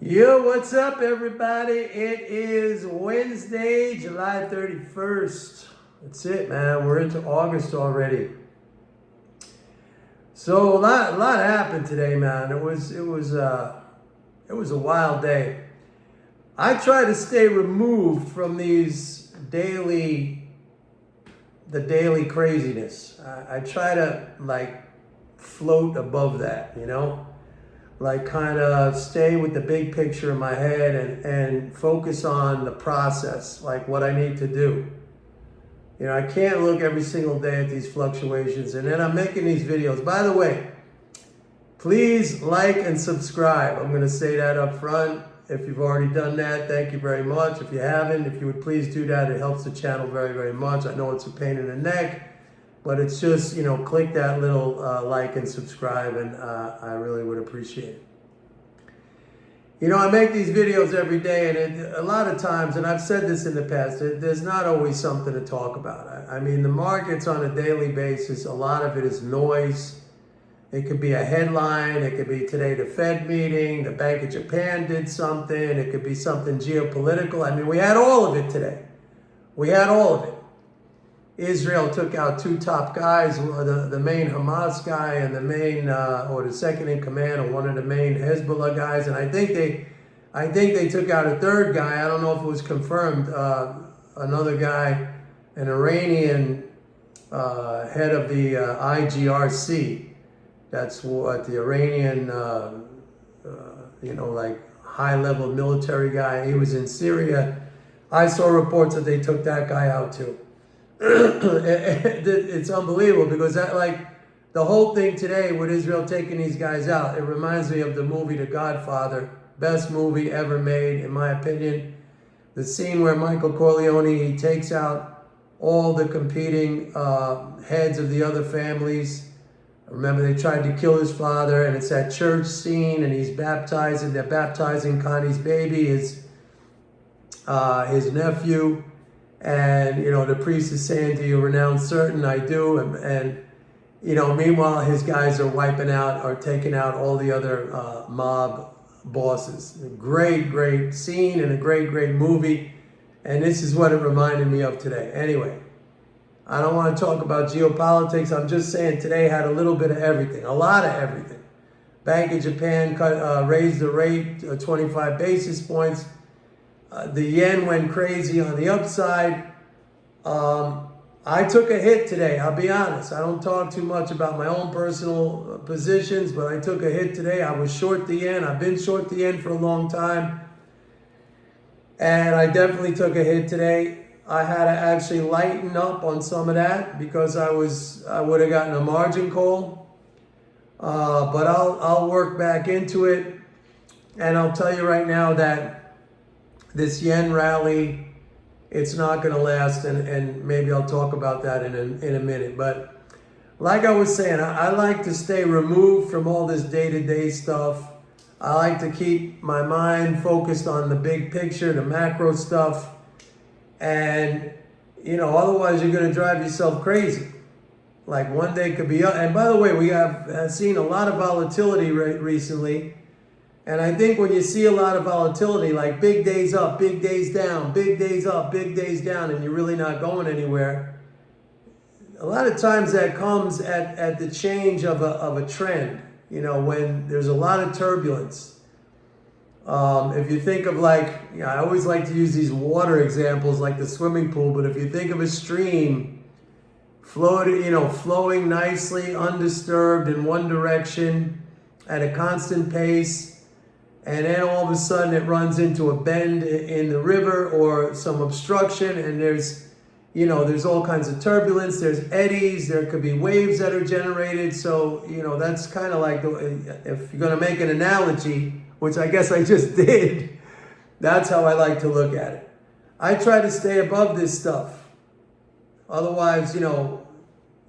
Yo, what's up, everybody? It is Wednesday, July 31st. That's it, man. We're into August already. So a lot happened today, man. It was a wild day. I try to stay removed from the daily craziness. I try to float above that, kind of stay with the big picture in my head and focus on the process, like what I need to do. I can't look every single day at these fluctuations, and then I'm making these videos. By the way, please like and subscribe. I'm going to say that up front. If you've already done that, thank you very much. If you haven't, if you would please do that, it helps the channel very, very much. I know it's a pain in the neck, but it's just, click that little like and subscribe, and I really would appreciate it. I make these videos every day, and a lot of times, and I've said this in the past, there's not always something to talk about. I mean, the markets on a daily basis, a lot of it is noise. It could be a headline. It could be today the Fed meeting, the Bank of Japan did something. It could be something geopolitical. I mean, we had all of it today. We had all of it. Israel took out two top guys, the main Hamas guy and the main, or the second in command, or one of the main Hezbollah guys. And I think they took out a third guy. I don't know if it was confirmed. Another guy, an Iranian head of the IGRC. That's what the Iranian, high-level military guy. He was in Syria. I saw reports that they took that guy out too. It's unbelievable because the whole thing today with Israel taking these guys out, it reminds me of the movie The Godfather. Best movie ever made, in my opinion. The scene where Michael Corleone, he takes out all the competing heads of the other families. Remember, they tried to kill his father, and it's that church scene, and he's baptizing. They're baptizing Connie's baby, his nephew. And, the priest is saying, do you renounce certain? I do. And meanwhile, his guys are wiping out or taking out all the other mob bosses. A great scene and a great movie. And this is what it reminded me of today. Anyway, I don't want to talk about geopolitics. I'm just saying today had a little bit of everything, a lot of everything. Bank of Japan raised the rate 25 basis points. The yen went crazy on the upside. I took a hit today, I'll be honest. I don't talk too much about my own personal positions, but I took a hit today. I was short the yen. I've been short the yen for a long time. And I definitely took a hit today. I had to actually lighten up on some of that because I would have gotten a margin call. But I'll work back into it. And I'll tell you right now that this yen rally, it's not going to last, and maybe I'll talk about that in a minute. But like I was saying, I like to stay removed from all this day-to-day stuff. I like to keep my mind focused on the big picture, the macro stuff. And, otherwise you're going to drive yourself crazy. Like one day could be up. And by the way, we have seen a lot of volatility recently. And I think when you see a lot of volatility, like big days up, big days down, big days up, big days down, and you're really not going anywhere, a lot of times that comes at the change of a trend, when there's a lot of turbulence. If you think of I always like to use these water examples like the swimming pool, but if you think of a stream flowing nicely, undisturbed in one direction at a constant pace, and then all of a sudden it runs into a bend in the river or some obstruction, and there's all kinds of turbulence, there's eddies, there could be waves that are generated. So, that's kind of like, if you're going to make an analogy, which I guess I just did, that's how I like to look at it. I try to stay above this stuff. Otherwise, you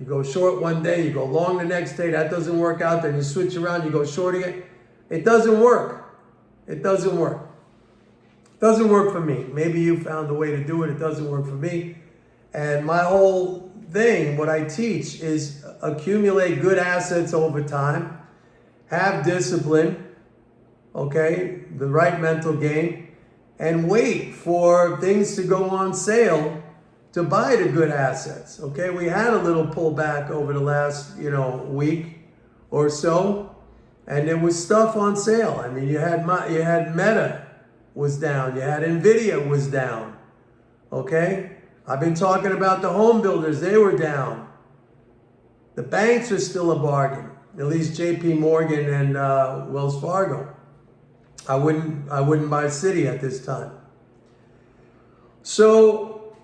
go short one day, you go long the next day, that doesn't work out, then you switch around, you go short again. It doesn't work. It doesn't work. It doesn't work for me. Maybe you found a way to do it. It doesn't work for me. And my whole thing, what I teach, is accumulate good assets over time, have discipline, okay, the right mental game, and wait for things to go on sale to buy the good assets. Okay, we had a little pullback over the last, week or so, and there was stuff on sale. I mean, you had Meta was down, you had Nvidia was down. Okay, I've been talking about the home builders; they were down. The banks are still a bargain, at least J.P. Morgan and Wells Fargo. I wouldn't buy Citi at this time. So,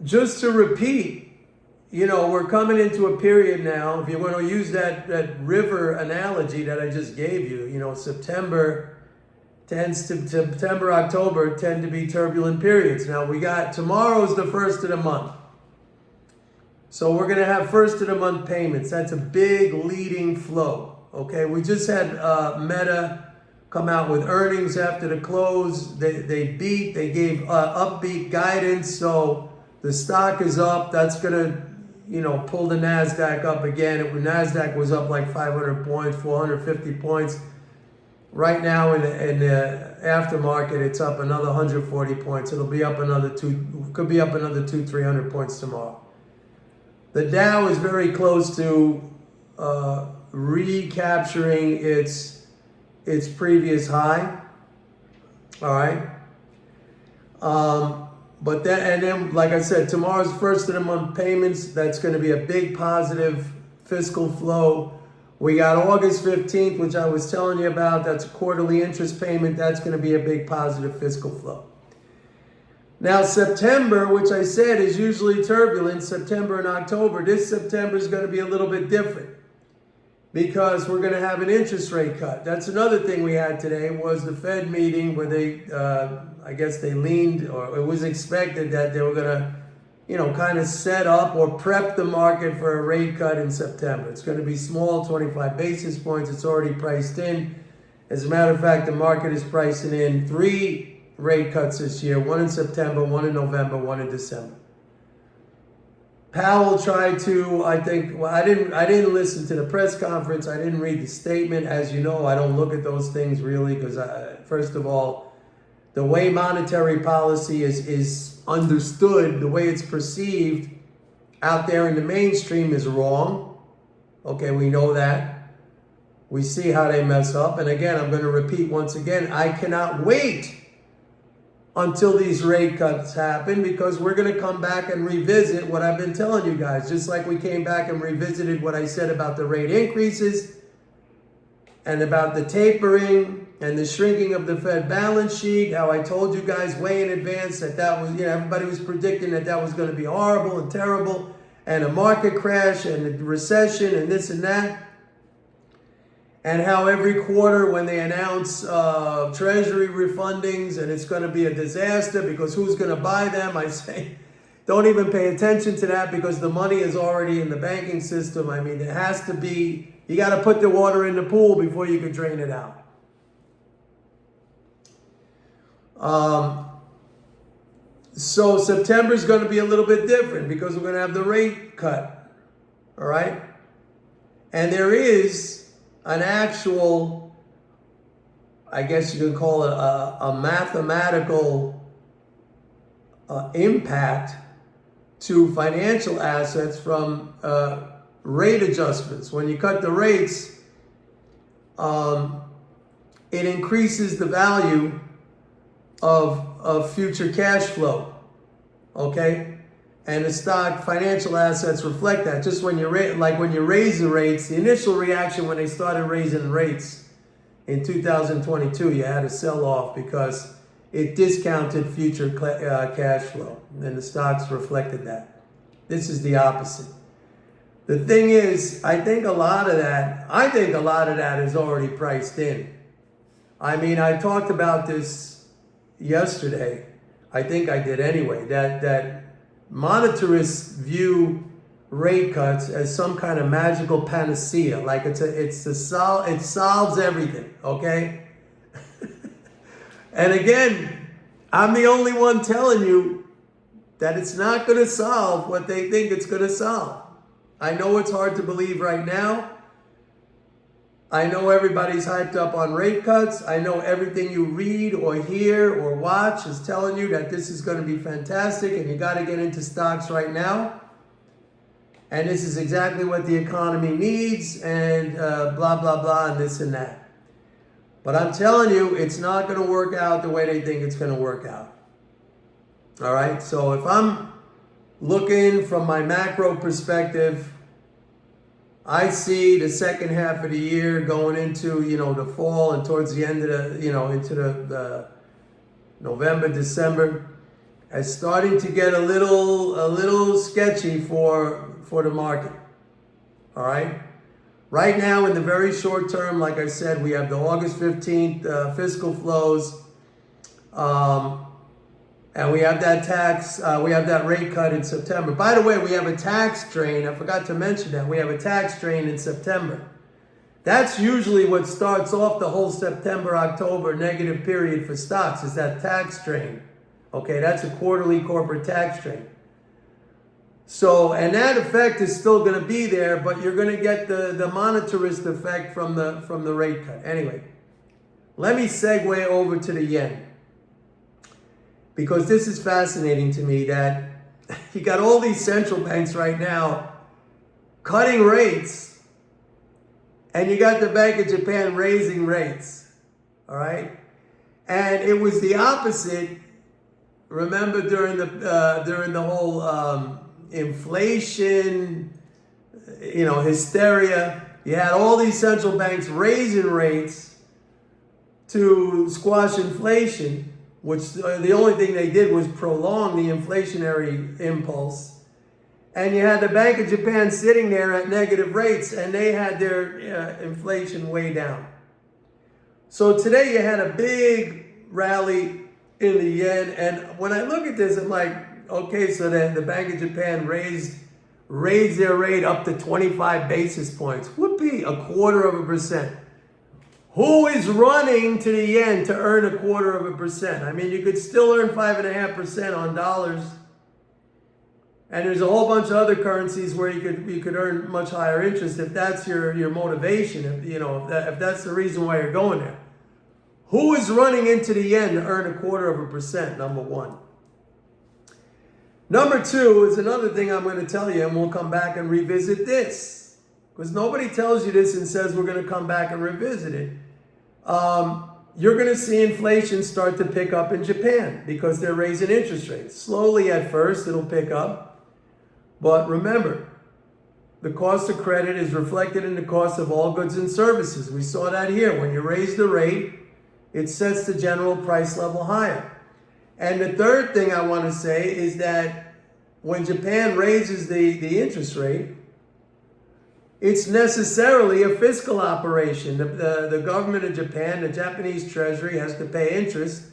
just to repeat, we're coming into a period now. If you want to use that river analogy that I just gave you, September, October tend to be turbulent periods. Now tomorrow's the first of the month. So we're going to have first of the month payments. That's a big leading flow. Okay, we just had Meta come out with earnings after the close. They gave upbeat guidance. So the stock is up. That's going to, pull the NASDAQ up again. NASDAQ was up like 500 points, 450 points. Right now in the aftermarket, it's up another 140 points. It'll be up another 300 points tomorrow. The Dow is very close to recapturing its previous high. All right. But then, like I said, tomorrow's first of the month payments. That's going to be a big positive fiscal flow. We got August 15th, which I was telling you about. That's a quarterly interest payment. That's going to be a big positive fiscal flow. Now, September, which I said is usually turbulent, September and October, this September is going to be a little bit different because we're going to have an interest rate cut. That's another thing we had today was the Fed meeting where they, I guess they leaned, or it was expected that they were going to, kind of set up or prep the market for a rate cut in September. It's going to be small, 25 basis points. It's already priced in. As a matter of fact, the market is pricing in 3 rate cuts this year, 1 in September, 1 in November, 1 in December. Powell tried to, I didn't listen to the press conference. I didn't read the statement. As you know, I don't look at those things really because, first of all, the way monetary policy is understood, the way it's perceived out there in the mainstream is wrong. Okay, we know that. We see how they mess up. And again, I'm going to repeat once again, I cannot wait until these rate cuts happen because we're going to come back and revisit what I've been telling you guys. Just like we came back and revisited what I said about the rate increases and about the tapering and the shrinking of the Fed balance sheet, how I told you guys way in advance that was, everybody was predicting that was going to be horrible and terrible and a market crash and a recession and this and that. And how every quarter when they announce treasury refundings and it's going to be a disaster because who's going to buy them, I say, don't even pay attention to that because the money is already in the banking system. I mean, it has to be, you got to put the water in the pool before you can drain it out. So September is going to be a little bit different because we're going to have the rate cut. All right. And there is an actual, I guess you could call it a mathematical impact to financial assets from rate adjustments. When you cut the rates, it increases the value of future cash flow, okay? And the stock financial assets reflect that. Just when you when you raise the rates, the initial reaction when they started raising rates in 2022, you had a sell-off because it discounted future cash flow, and the stocks reflected that. This is the opposite. The thing is, I think a lot of that is already priced in. I mean, I talked about this yesterday, I think I did anyway, that monetarists view rate cuts as some kind of magical panacea, like it solves everything, okay? And again, I'm the only one telling you that it's not going to solve what they think it's going to solve. I know it's hard to believe right now, I know everybody's hyped up on rate cuts. I know everything you read or hear or watch is telling you that this is going to be fantastic and you got to get into stocks right now. And this is exactly what the economy needs and blah, blah, blah, and this and that. But I'm telling you, it's not going to work out the way they think it's going to work out. All right? So if I'm looking from my macro perspective, I see the second half of the year going into, the fall and towards the end of into the November, December, as starting to get a little sketchy for the market. All right. Right now, in the very short term, like I said, we have the August 15th fiscal flows, and we have that rate cut in September. By the way, we have a tax drain. I forgot to mention that. We have a tax drain in September. That's usually what starts off the whole September, October negative period for stocks, is that tax drain. Okay, that's a quarterly corporate tax drain. So, and that effect is still going to be there, but you're going to get the monetarist effect from the rate cut. Anyway, let me segue over to the yen. Because this is fascinating to me that you got all these central banks right now cutting rates, and you got the Bank of Japan raising rates, all right? And it was the opposite. Remember during the whole inflation, hysteria, you had all these central banks raising rates to squash inflation, which the only thing they did was prolong the inflationary impulse. And you had the Bank of Japan sitting there at negative rates, and they had their inflation way down. So today you had a big rally in the yen, and when I look at this, I'm like, okay, so then the Bank of Japan raised their rate up to 25 basis points. Whoopee, 0.25%. Who is running to the yen to earn 0.25%? I mean, you could still earn 5.5% on dollars. And there's a whole bunch of other currencies where you could earn much higher interest if that's your motivation, if that's the reason why you're going there. Who is running into the yen to earn 0.25%, number one? Number two is another thing I'm going to tell you, and we'll come back and revisit this. Because nobody tells you this and says we're going to come back and revisit it. You're going to see inflation start to pick up in Japan because they're raising interest rates. Slowly at first, it'll pick up. But remember, the cost of credit is reflected in the cost of all goods and services. We saw that here. When you raise the rate, it sets the general price level higher. And the third thing I want to say is that when Japan raises the interest rate, it's necessarily a fiscal operation. The government of Japan, the Japanese treasury, has to pay interest,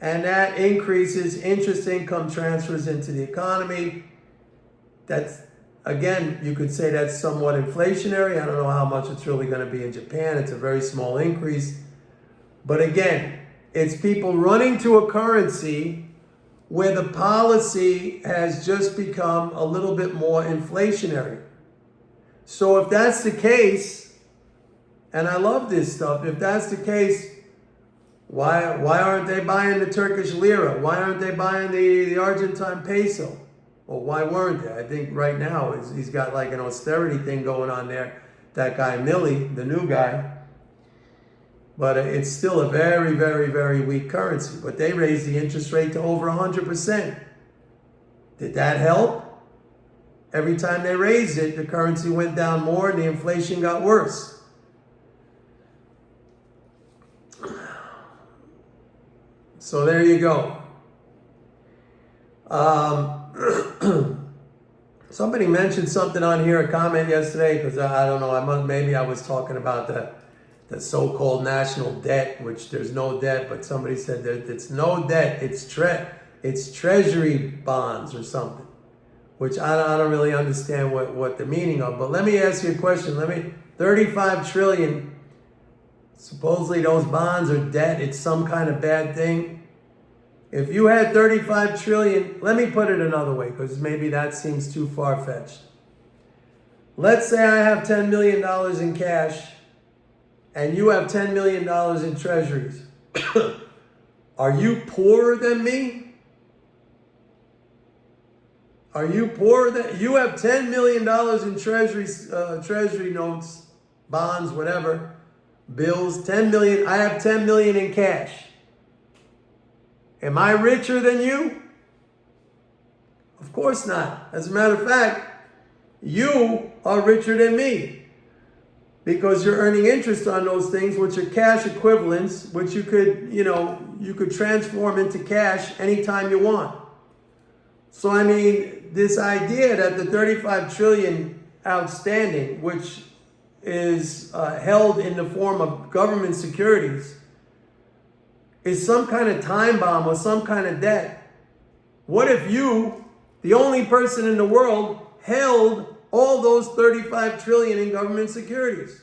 and that increases interest income transfers into the economy. That's, again, you could say that's somewhat inflationary. I don't know how much it's really going to be in Japan. It's a very small increase. But again, it's people running to a currency where the policy has just become a little bit more inflationary. So if that's the case, and I love this stuff, if that's the case, why aren't they buying the Turkish lira? Why aren't they buying the Argentine peso? Well, why weren't they? I think right now he's got like an austerity thing going on there. That guy Milley, the new guy. But it's still a very, very, very weak currency. But they raised the interest rate to over 100%. Did that help? Every time they raised it, the currency went down more and the inflation got worse. So there you go. Somebody mentioned something on here, a comment yesterday, because I don't know, maybe I was talking about the so-called national debt, which there's no debt, but somebody said that it's no debt, it's treasury bonds or something, which I don't really understand what the meaning of. But let me ask you a question. 35 trillion, supposedly those bonds are debt, it's some kind of bad thing. If you had 35 trillion, let me put it another way, because maybe that seems too far-fetched. Let's say I have $10 million in cash, and you have $10 million in treasuries, are you poorer than me? Are you poorer than, you have $10 million in treasury notes, bonds, whatever, bills, 10 million, I have 10 million in cash. Am I richer than you? Of course not. As a matter of fact, you are richer than me because you're earning interest on those things, which are cash equivalents, which you could, you could transform into cash anytime you want. So, I mean, this idea that the 35 trillion outstanding, which is held in the form of government securities, is some kind of time bomb or some kind of debt. What if you, the only person in the world, held all those 35 trillion in government securities,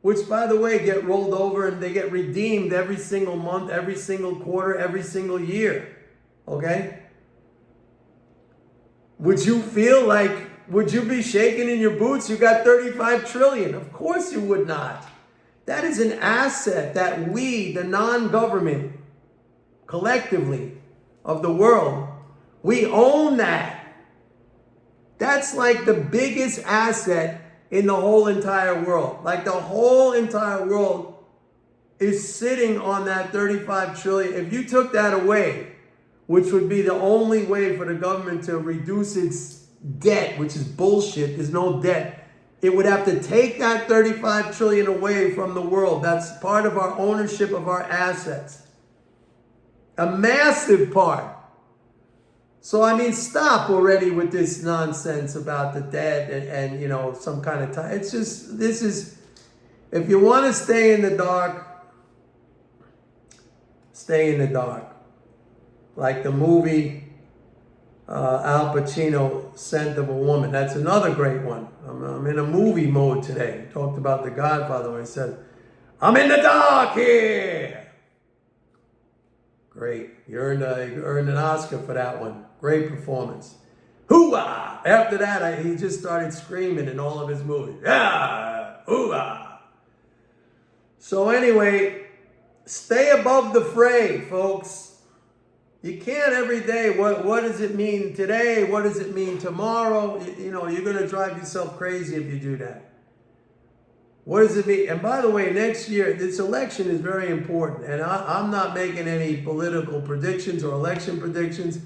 which, by the way, get rolled over and they get redeemed every single month, every single quarter, every single year, okay? Would you feel like, would you be shaking in your boots? You got 35 trillion. Of course you would not. That is an asset that we, the non-government, collectively of the world, we own that. That's like the biggest asset in the whole entire world. Like the whole entire world is sitting on that 35 trillion. If you took that away, which would be the only way for the government to reduce its debt, which is bullshit, there's no debt. It would have to take that 35 trillion away from the world. That's part of our ownership of our assets. A massive part. So, I mean, stop already with this nonsense about the debt and some kind of time. It's just, this is, if you want to stay in the dark, stay in the dark. Like the movie Al Pacino, Scent of a Woman. That's another great one. I'm in a movie mode today. I talked about The Godfather when he said, I'm in the dark here. Great. You earned an Oscar for that one. Great performance. Hoo-ah! After that, he just started screaming in all of his movies. Yeah! Hoo-ah! So anyway, stay above the fray, folks. You can't every day, what does it mean today? What does it mean tomorrow? You're going to drive yourself crazy if you do that. What does it mean? And by the way, next year, this election is very important. And I'm not making any political predictions or election predictions.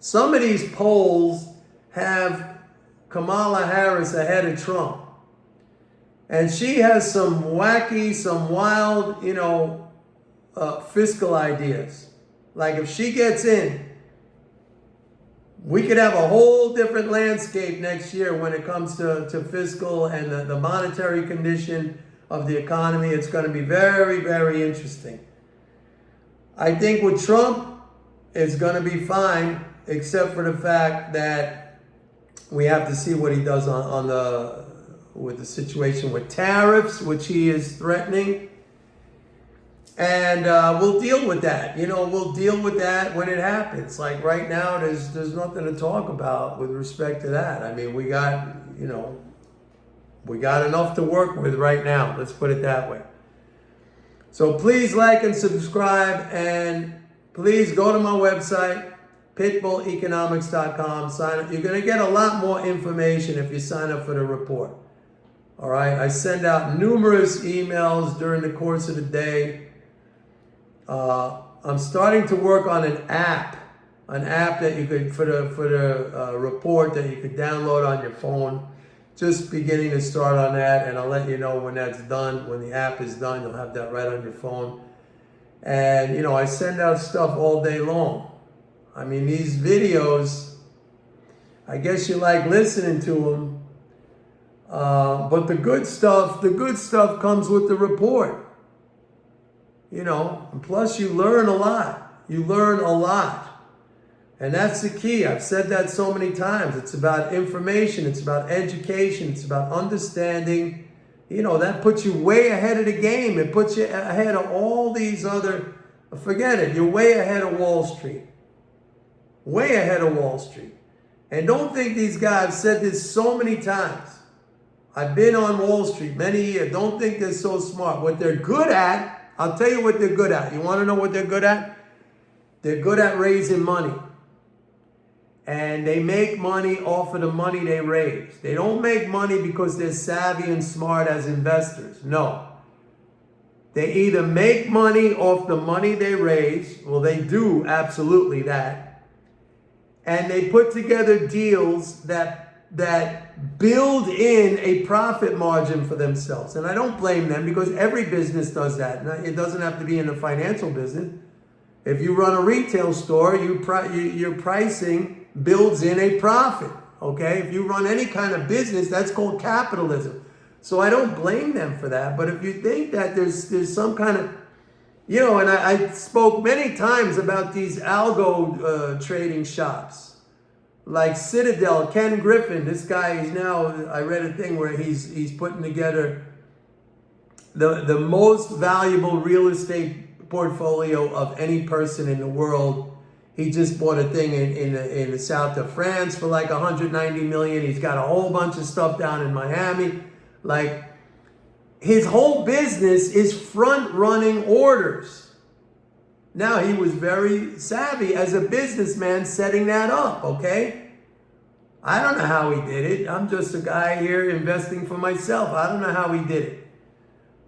Some of these polls have Kamala Harris ahead of Trump. And she has some wacky, some wild, fiscal ideas. Like if she gets in, we could have a whole different landscape next year when it comes to fiscal and the monetary condition of the economy. It's going to be very, very interesting. I think with Trump, it's going to be fine, except for the fact that we have to see what he does with the situation with tariffs, which he is threatening. And we'll deal with that. We'll deal with that when it happens. Like right now, there's nothing to talk about with respect to that. I mean, we got enough to work with right now. Let's put it that way. So please like and subscribe, and please go to my website, pitbulleconomics.com. Sign up. You're going to get a lot more information if you sign up for the report. All right. I send out numerous emails during the course of the day. I'm starting to work on an app that you could, for the report that you could download on your phone. Just beginning to start on that, and I'll let you know when that's done. When the app is done, you'll have that right on your phone. And, I send out stuff all day long. I mean, these videos, I guess you like listening to them. But the good stuff comes with the report. And plus you learn a lot. You learn a lot. And that's the key. I've said that so many times. It's about information. It's about education. It's about understanding. That puts you way ahead of the game. It puts you ahead of all these other, forget it. You're way ahead of Wall Street. Way ahead of Wall Street. And don't think these guys, I've said this so many times. I've been on Wall Street many years. Don't think they're so smart. What they're good at, I'll tell you what they're good at. You want to know what they're good at? They're good at raising money. And they make money off of the money they raise. They don't make money because they're savvy and smart as investors. No. They either make money off the money they raise, well, they do absolutely that, and they put together deals that build in a profit margin for themselves. And I don't blame them, because every business does that. It doesn't have to be in the financial business. If you run a retail store, your pricing builds in a profit, okay? If you run any kind of business, that's called capitalism. So I don't blame them for that. But if you think that there's some kind of, and I spoke many times about these algo trading shops, like Citadel, Ken Griffin. This guy is now, I read a thing where he's putting together the most valuable real estate portfolio of any person in the world. He just bought a thing in the south of France for like 190 million. He's got a whole bunch of stuff down in Miami. Like, his whole business is front running orders. Now, he was very savvy as a businessman setting that up, okay? I don't know how he did it. I'm just a guy here investing for myself. I don't know how he did it.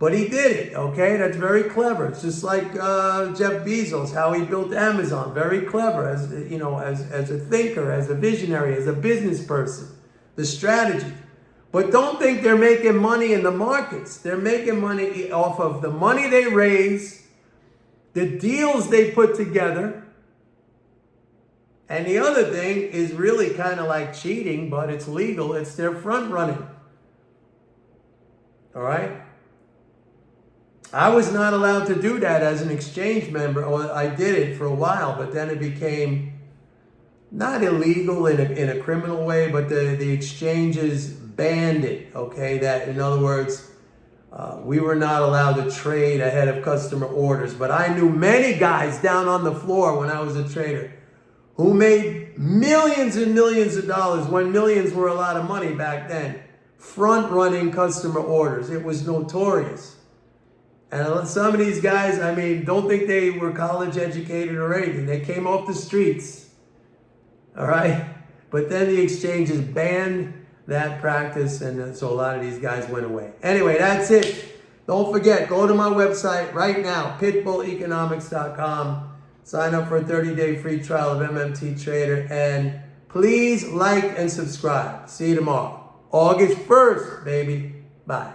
But he did it, okay? That's very clever. It's just like Jeff Bezos, how he built Amazon. Very clever as a thinker, as a visionary, as a business person. The strategy. But don't think they're making money in the markets. They're making money off of the money they raise, the deals they put together. And the other thing is really kind of like cheating, but it's legal. It's their front running. All right? I was not allowed to do that as an exchange member. Or I did it for a while, but then it became not illegal in a criminal way, but the exchanges banned it, okay? That, in other words, we were not allowed to trade ahead of customer orders. But I knew many guys down on the floor when I was a trader who made millions and millions of dollars, when millions were a lot of money back then, front-running customer orders. It was notorious. And some of these guys, I mean, don't think they were college educated or anything. They came off the streets, all right? But then the exchanges banned that practice, and so a lot of these guys went away. Anyway, that's it. Don't forget, go to my website right now, pitbulleconomics.com. Sign up for a 30-day free trial of MMT Trader, and please like and subscribe. See you tomorrow. August 1st, baby. Bye.